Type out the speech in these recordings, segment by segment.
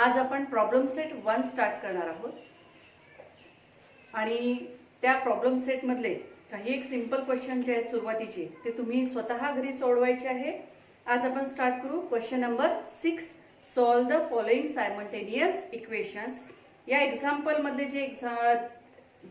आज आपण problem set 1 start करणार आहोत आणि त्या प्रॉब्लेम सेट मधले काही एक सिंपल क्वेश्चन जे आहेत सुरुवातीचे ते तुम्ही स्वतः घरी सोडवायचे आहे। आज आपण स्टार्ट करू question number 6। Solve the following simultaneous equations. या एक्झाम्पल मधले जे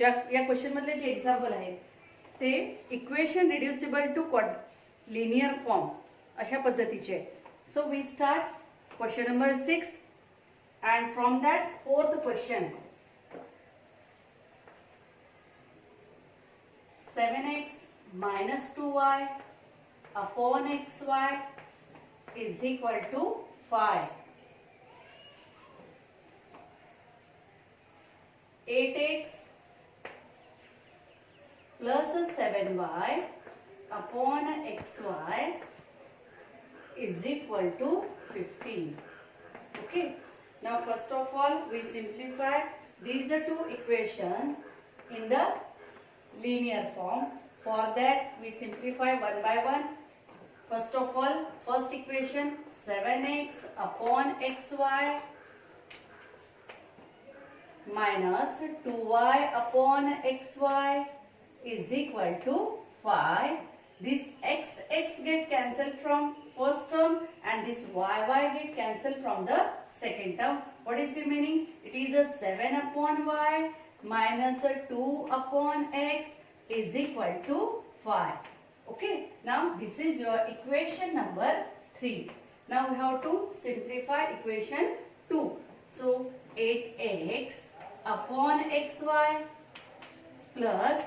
या क्वेश्चन मधले जे एक्झाम्पल आहेत ते equation reducible to linear form अशा पद्धतीचे। So we start question number 6 and from that fourth question 7x minus 2y upon xy is equal to 5. 8x plus 7y upon xy is equal to 15. Okay. Now first of all we simplify these are two equations in the linear form. For that we simplify one by one. First of all, first equation 7x upon xy minus 2y upon xy is equal to 5. This x get cancelled from first term and this y get cancelled from the second term. What is remaining? It is a 7 upon y minus a 2 upon x is equal to 5. Okay. Now this is your equation number 3. Now we have to simplify equation 2. So 8x upon xy plus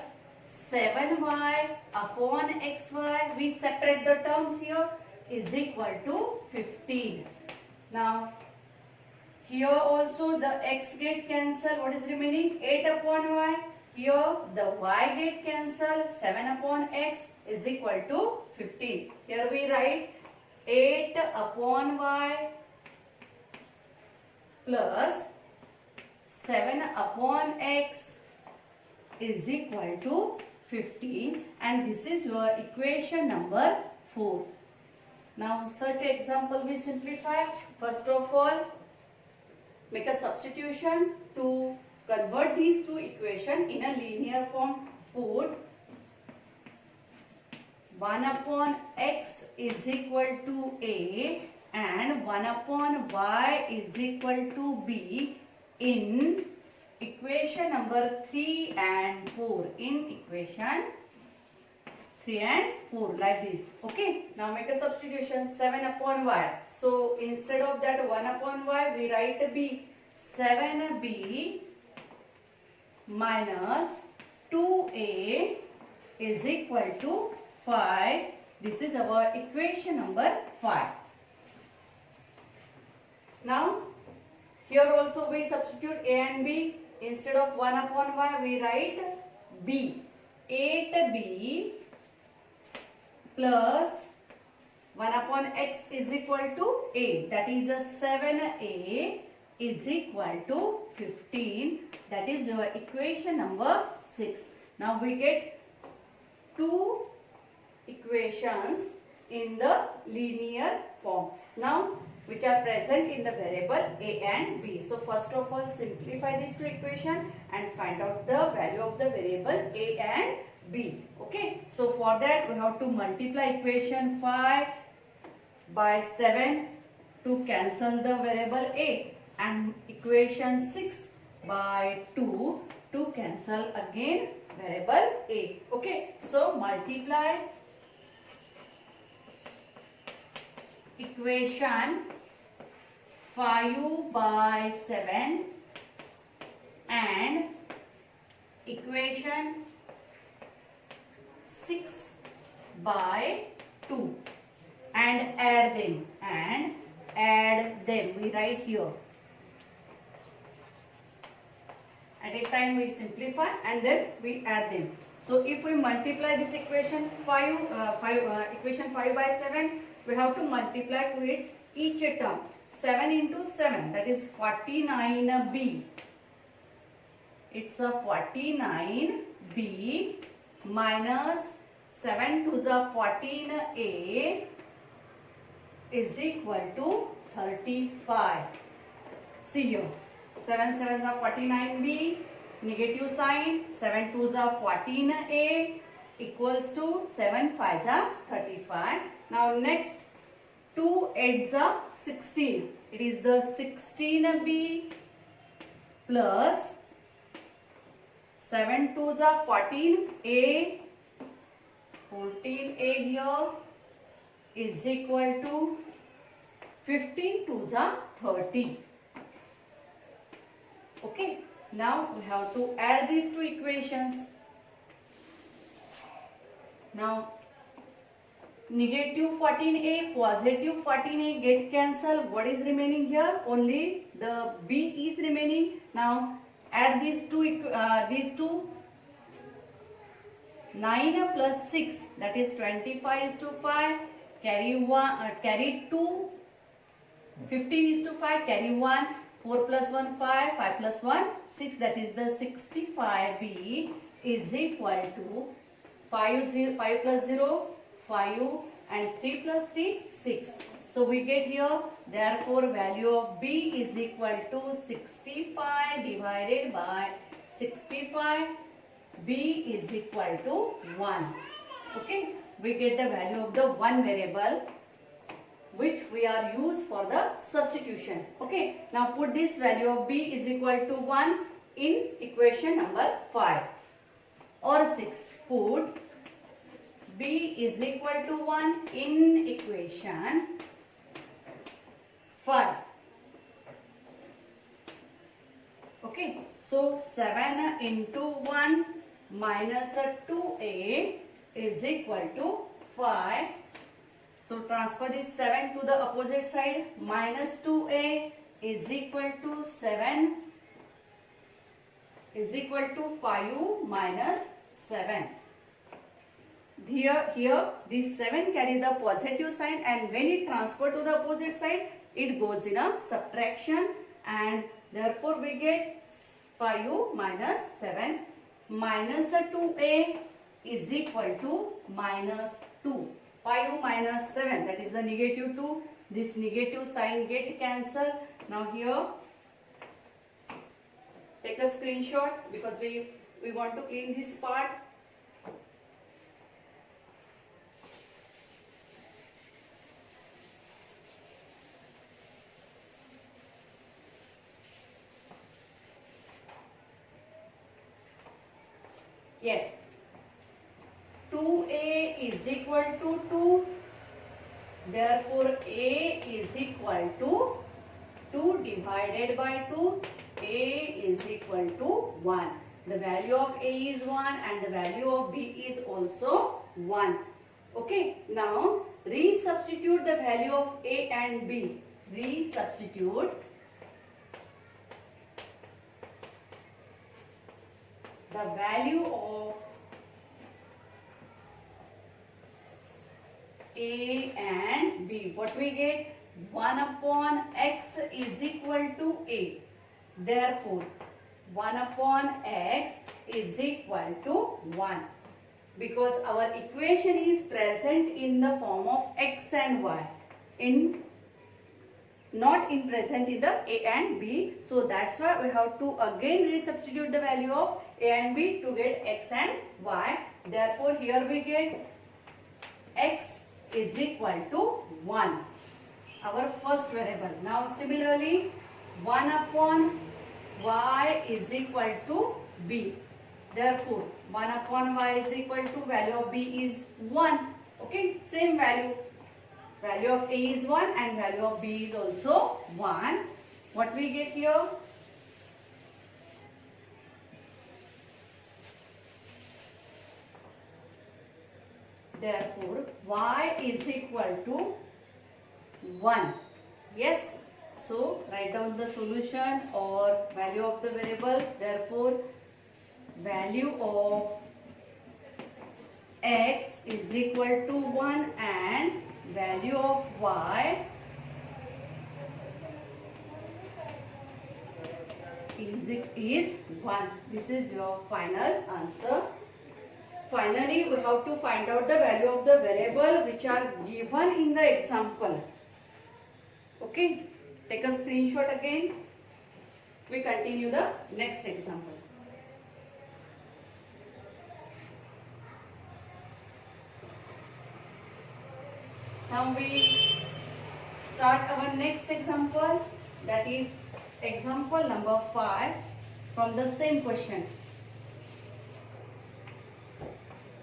7y upon xy, we separate the terms here, is equal to 15. Now here also the x get cancelled. What is remaining? 8 upon y. Here the y get cancelled. 7 upon x is equal to 15. Here we write 8 upon y plus 7 upon x is equal to 15, and this is your equation number 4. Now such example we simplify. First of all, make a substitution to convert these two equations in a linear form. Put 1 upon x is equal to a and 1 upon y is equal to b in equation number 3 and 4. In equation 3 and 4 like this. Okay. Now make a substitution 7 upon y. So instead of that 1 upon y we write b. 7b minus 2a is equal to 5. This is our equation number 5. Now here also we substitute a and b. Instead of 1 upon y we write b. 8b plus 1 upon x is equal to a. That is a 7a is equal to 15. That is your equation number 6. Now we get two equations in the linear form. Now which are present in the variable a and b. So first of all simplify these two equations and find out the value of the variable a and b. Okay. So for that we have to multiply equation 5 by 7 to cancel the variable a and equation 6 by 2 to cancel again variable a. Okay. So multiply equation 5 by 7 and equation 6 by 2 and add them. We write here. At a time we simplify and then we add them. So if we multiply this equation equation 5 by 7, we have to multiply to its each term. 7 into 7, that is 49b. It's a 49b minus 7 to the 14a is equal to 35. See here, 7 7s are 49b, negative sign, 7 2s are 14a equals to 7 5s are 35. Now next, 2 8s are 16. It is the 16b plus 7 2s are 14a. 14a here is equal to 15 2s are 30. Okay, now we have to add these two equations. Now negative 14a, positive 14a get cancelled. What is remaining here? Only the b is remaining. Now add these two. 9 plus 6, that is 25 is to 5. Carry 2. 15 is to 5. Carry 1. 4 plus 1 5. 5 plus 1 6. That is the 65b is equal to 5 plus 0 5 and 3 plus 3 6. So we get here, therefore value of b is equal to 65 divided by 65. b is equal to 1. Okay, we get the value of the one variable which we are used for the substitution. Okay, now put this value of b is equal to 1 in equation number 5 or 6. Put b is equal to 1 in equation 5. Okay, so 7 into 1 minus 2a is equal to 5. So transfer this 7 to the opposite side. Minus 2a is equal to 7 is equal to 5 minus 7. Here this 7 carry the positive sign, and when it transfer to the opposite side, it goes in a subtraction, and therefore we get 5 minus 7. Minus 2a is equal to minus 2. 5 minus 7, that is the negative 2. This negative sign get cancelled. Now here take a screenshot because we want to clean this part. Yes, 2a is equal to 2, therefore a is equal to 2 divided by 2, a is equal to 1. The value of a is 1 and the value of b is also 1. Okay, now resubstitute the value of a and b. Resubstitute the value of a and b. What we get? 1 upon x is equal to a. Therefore, 1 upon x is equal to 1. Because our equation is present in the form of x and y. Not in present in the a and b. So that's why we have to again resubstitute the value of a and b to get x and y. Therefore, here we get x is equal to 1. Our first variable. Now similarly, 1 upon y is equal to b. Therefore, 1 upon y is equal to value of b is 1. Okay, same value. Value of a is 1 and value of b is also 1. What we get here? Therefore, y is equal to 1. Yes. So, write down the solution or value of the variable. Therefore, value of x is equal to 1 and value of y is 1. This is your final answer. Finally, we have to find out the value of the variable which are given in the example. Okay, take a screenshot again. We continue the next example. Now we start our next example, that is example number 5 from the same question.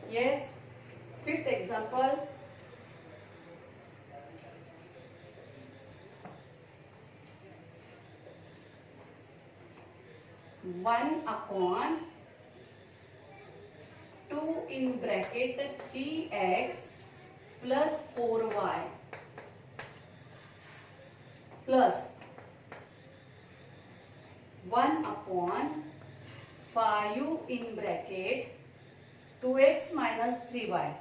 Yes, fifth example. One upon 2 in bracket 3x plus 4y plus 1 upon 5 in bracket 2x minus 3y.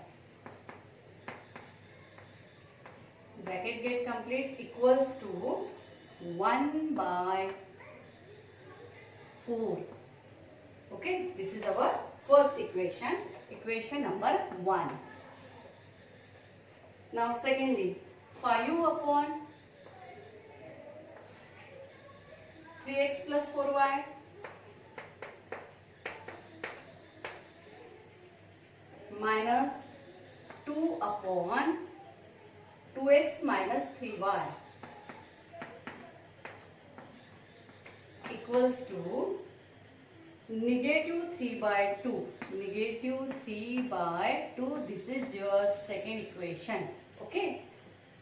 Bracket get complete equals to 1 by 4. Okay, this is our first equation, equation number 1. Now secondly, 5 upon 3x plus 4y minus 2 upon 2x minus 3y equals to negative 3 by 2. Negative 3 by 2. This is your second equation. Okay.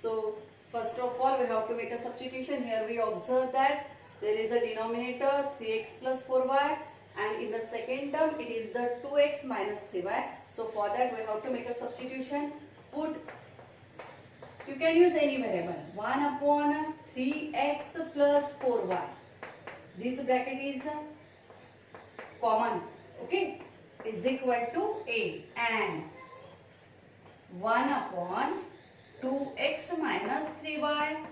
So first of all we have to make a substitution. Here we observe that there is a denominator 3x plus 4y, and in the second term it is the 2x minus 3y. So for that we have to make a substitution. You can use any variable. 1 upon 3x plus 4y. This bracket is common. Okay. Is equal to A, and 1 upon 2x minus 3y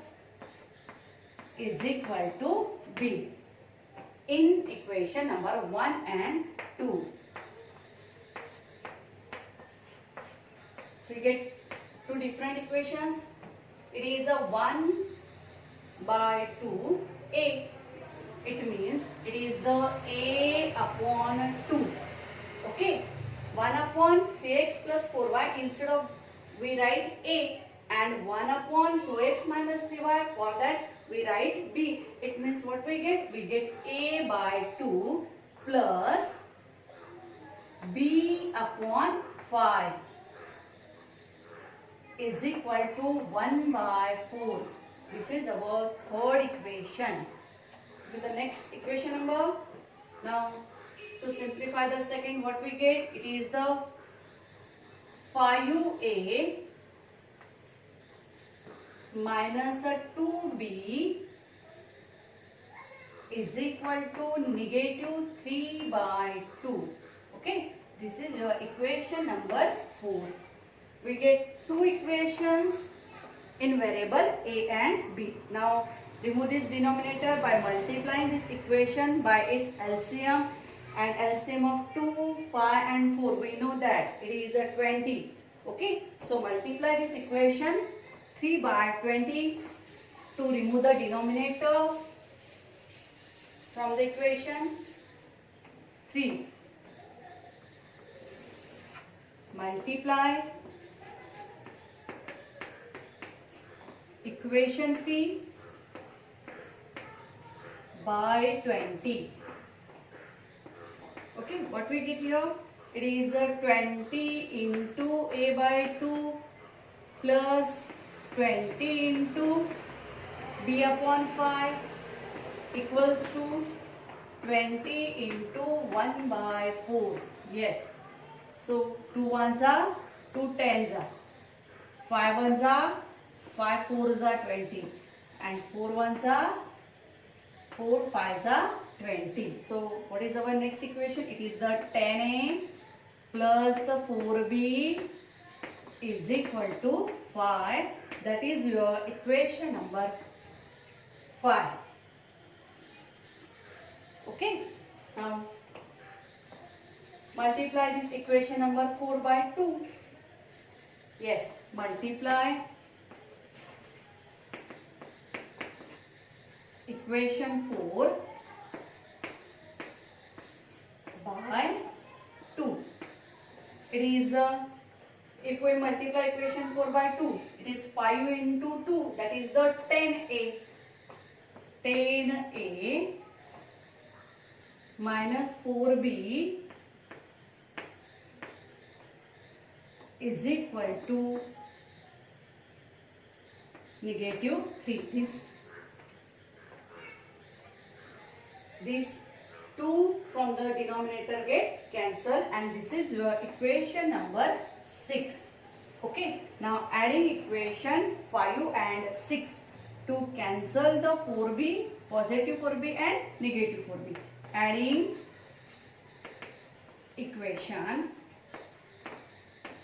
is equal to B in equation number 1 and 2. We get two different equations. It is a 1 by 2 A. It means it is the A upon 2. Okay. 1 upon 3x plus 4y, instead of we write A, and 1 upon 2x minus 3y, for that we write B. It means what we get? We get A by 2 plus B upon 5 is equal to 1 by 4. This is our third equation. With the next equation number. Now to simplify the second, what we get? It is the 5a minus 2b is equal to negative 3 by 2. Okay, this is your equation number 4. We get two equations in variable a and b. Now remove this denominator by multiplying this equation by its LCM, and LCM of 2, 5 and 4. We know that it is a 20. Okay, so multiply this equation 3 by 20 to remove the denominator from the equation 3. Multiply equation 3 by 20. Okay, what we get here? It is a 20 into a by 2 plus 20 into b upon 5 equals to 20 into 1 by 4. Yes. So 2 ones are 2 tens are 5 ones are 5 fours are 20, and 4 ones are 4 fives are 20. So what is our next equation? It is the 10a plus 4b is equal to 5. That is your equation number 5. Okay. Now multiply this equation number 4 by 2. Yes, multiply equation 4 by 2. It is, if we multiply equation 4 by 2, it is 5 into 2, that is the 10a. 10a minus 4b is equal to negative 3. This 2 from the denominator get cancelled, and this is your equation number 6. Okay, now adding equation 5 and 6 to cancel the 4b, positive 4b and negative 4b. Adding equation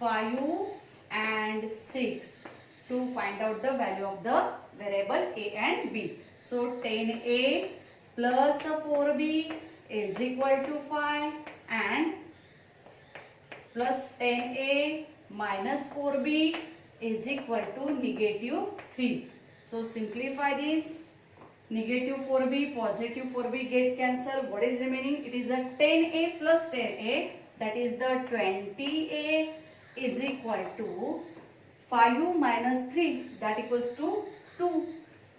5 and 6 to find out the value of the variable a and b. So 10a plus 4b is equal to 5 and plus 10a minus 4b is equal to negative 3. So simplify this. Negative 4b, positive 4b get cancelled. What is remaining? It is a 10a plus 10a, that is the 20a is equal to 5 minus 3, that equals to 2.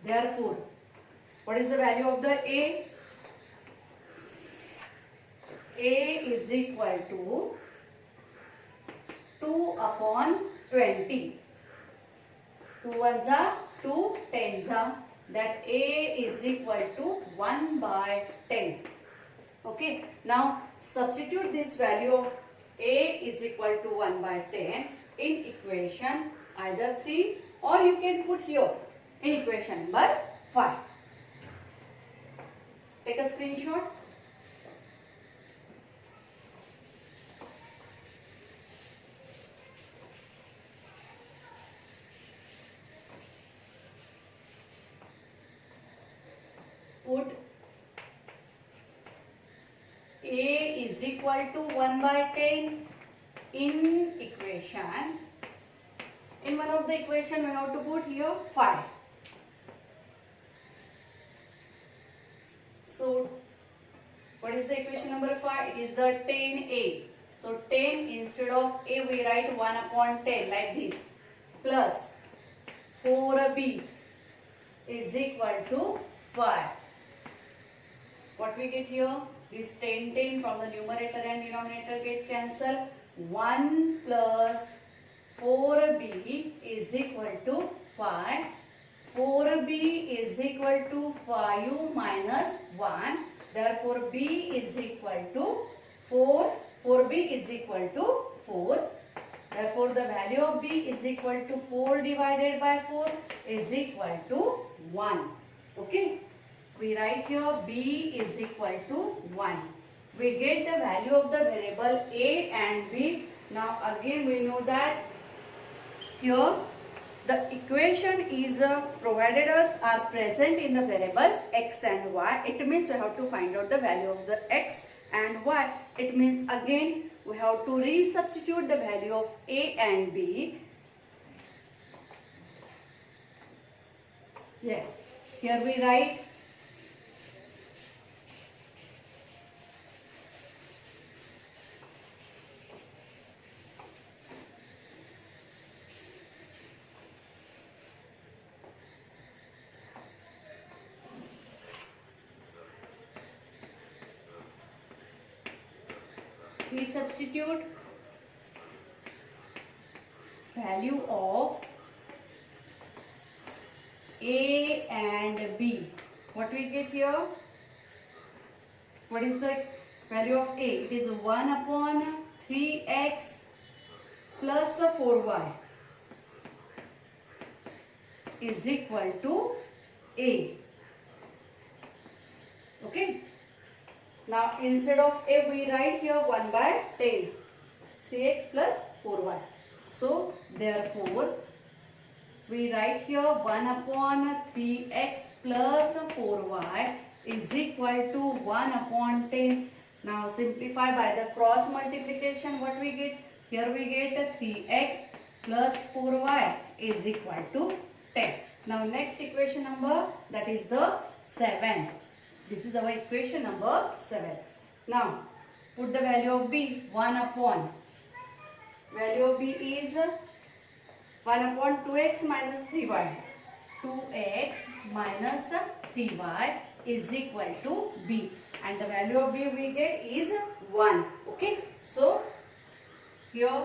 Therefore, what is the value of the a? A is equal to 2 upon 20. 2 ones are 2 tens are, that a is equal to 1 by 10. Okay, now substitute this value of a is equal to 1 by 10 in equation either 3, or you can put here in equation number 5. Take a screenshot. Put a is equal to 1 by 10 in equation. In one of the equation we have to put here 5. So what is the equation number 5? It is the 10a. So 10 instead of a we write 1 upon 10 like this, plus 4b is equal to 5. What we get here? This 10 from the numerator and denominator get cancelled. 1 plus 4b is equal to 5. 4b is equal to 5 minus 1. Therefore, b is equal to 4. 4b is equal to 4. Therefore, the value of b is equal to 4 divided by 4 is equal to 1. Okay. We write here b is equal to 1. We get the value of the variable a and b. Now again we know that here the equation is provided us are present in the variable x and y. It means we have to find out the value of the x and y. It means again we have to resubstitute the value of a and b. Yes, here we write we substitute value of a and b. What we get here? What is the value of a? It is 1 upon 3x plus 4y is equal to a. Okay. Now instead of a we write here 1 by 10. 3x plus 4y. So therefore we write here 1 upon 3x plus 4y is equal to 1 upon 10. Now simplify by the cross multiplication. What we get? Here we get 3x plus 4y is equal to 10. Now next equation number, that is the 7. This is our equation number 7. Now Put the value of b, 1 upon. Value of b is 1 upon 2x minus 3y. 2x minus 3y is equal to b. And the value of b we get is 1. Okay. So, here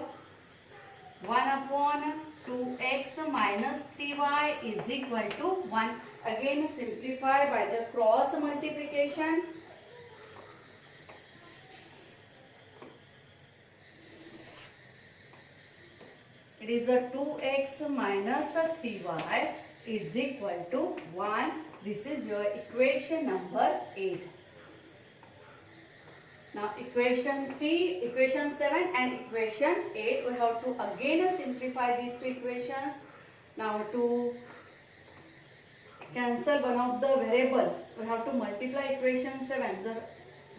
1 upon 2x minus 3y is equal to 1. Again simplify by the cross multiplication. It is a 2x minus 3y is equal to 1. This is your equation number 8. Now equation 3, equation 7 and equation 8, we have to again simplify these two equations. Now to cancel one of the variable, we have to multiply equation 7. जर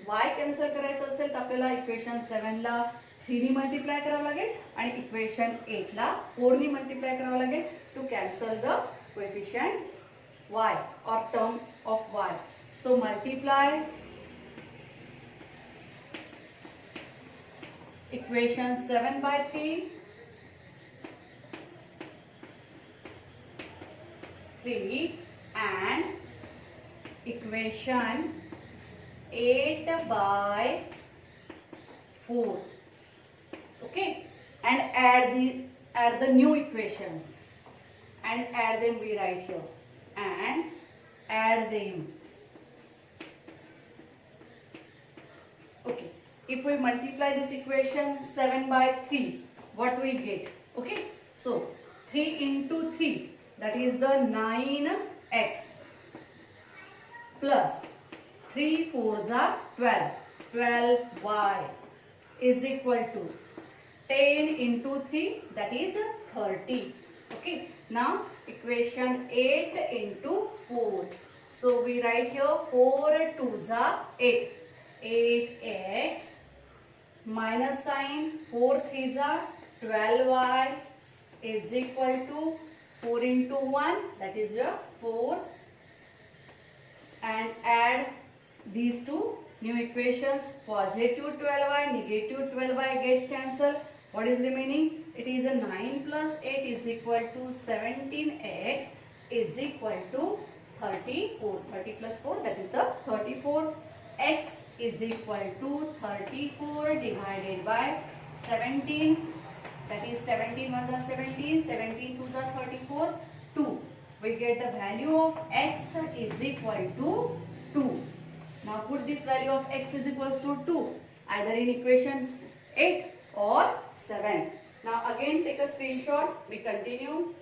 y cancel करायचं असेल तर आपल्याला equation 7 ला 3 नी multiply करावं लागेल आणि equation 8 ला 4 नी multiply करावं लागेल to cancel the coefficient y or term of y. So multiply equation 7 by 3, 3 and equation 8 by 4. Okay, and add the new equations and add them. We write here and add them. Okay, if we multiply this equation 7 by 3, what we get? Okay, so 3 into 3, that is the 9x plus 3 4s are 12. 12y is equal to 10 into 3, that is 30. Okay, now equation 8 into 4. So we write here 4 2s are 8. 8x minus sign 4 3s are 12y is equal to 4 into 1, that is your 4, and add these two new equations. Positive 12y, negative 12y get cancelled. What is remaining? It is a 9 plus 8 is equal to 17x is equal to 34. 30 plus 4, that is the 34. X is equal to 34 divided by 17. That is 17 1s are 17, 17 2s are 34, 2. We get the value of x is equal to 2. Now put this value of x is equals to 2 either in equation 8 or 7. Now again take a screenshot. We continue.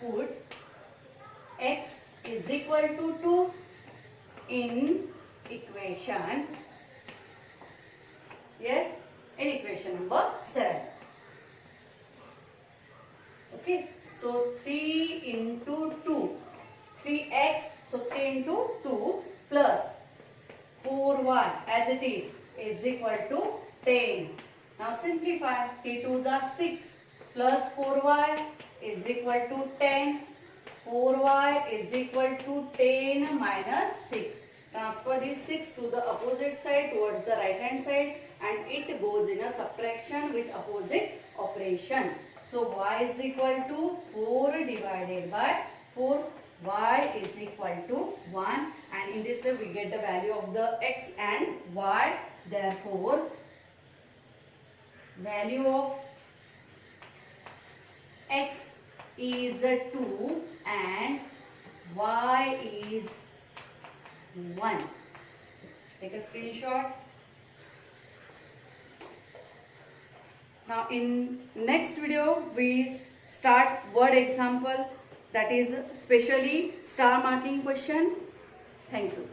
Put x is equal to 2 in equation, yes, in equation number 7. Okay, so 3 into 2, 3x, so 3 into 2 plus 4y as it is equal to 10. Now simplify. 3 2s are 6 plus 4y is equal to 10. 4y is equal to 10 minus 6. Transfer this 6 to the opposite side towards the right hand side and it goes in a subtraction with opposite operation. So y is equal to 4 divided by 4. Y is equal to 1 and in this way we get the value of the x and y. Therefore, value of x is 2 and y is 1. Take a screenshot. Now in next video we start word example, that is specially star marking question. Thank you.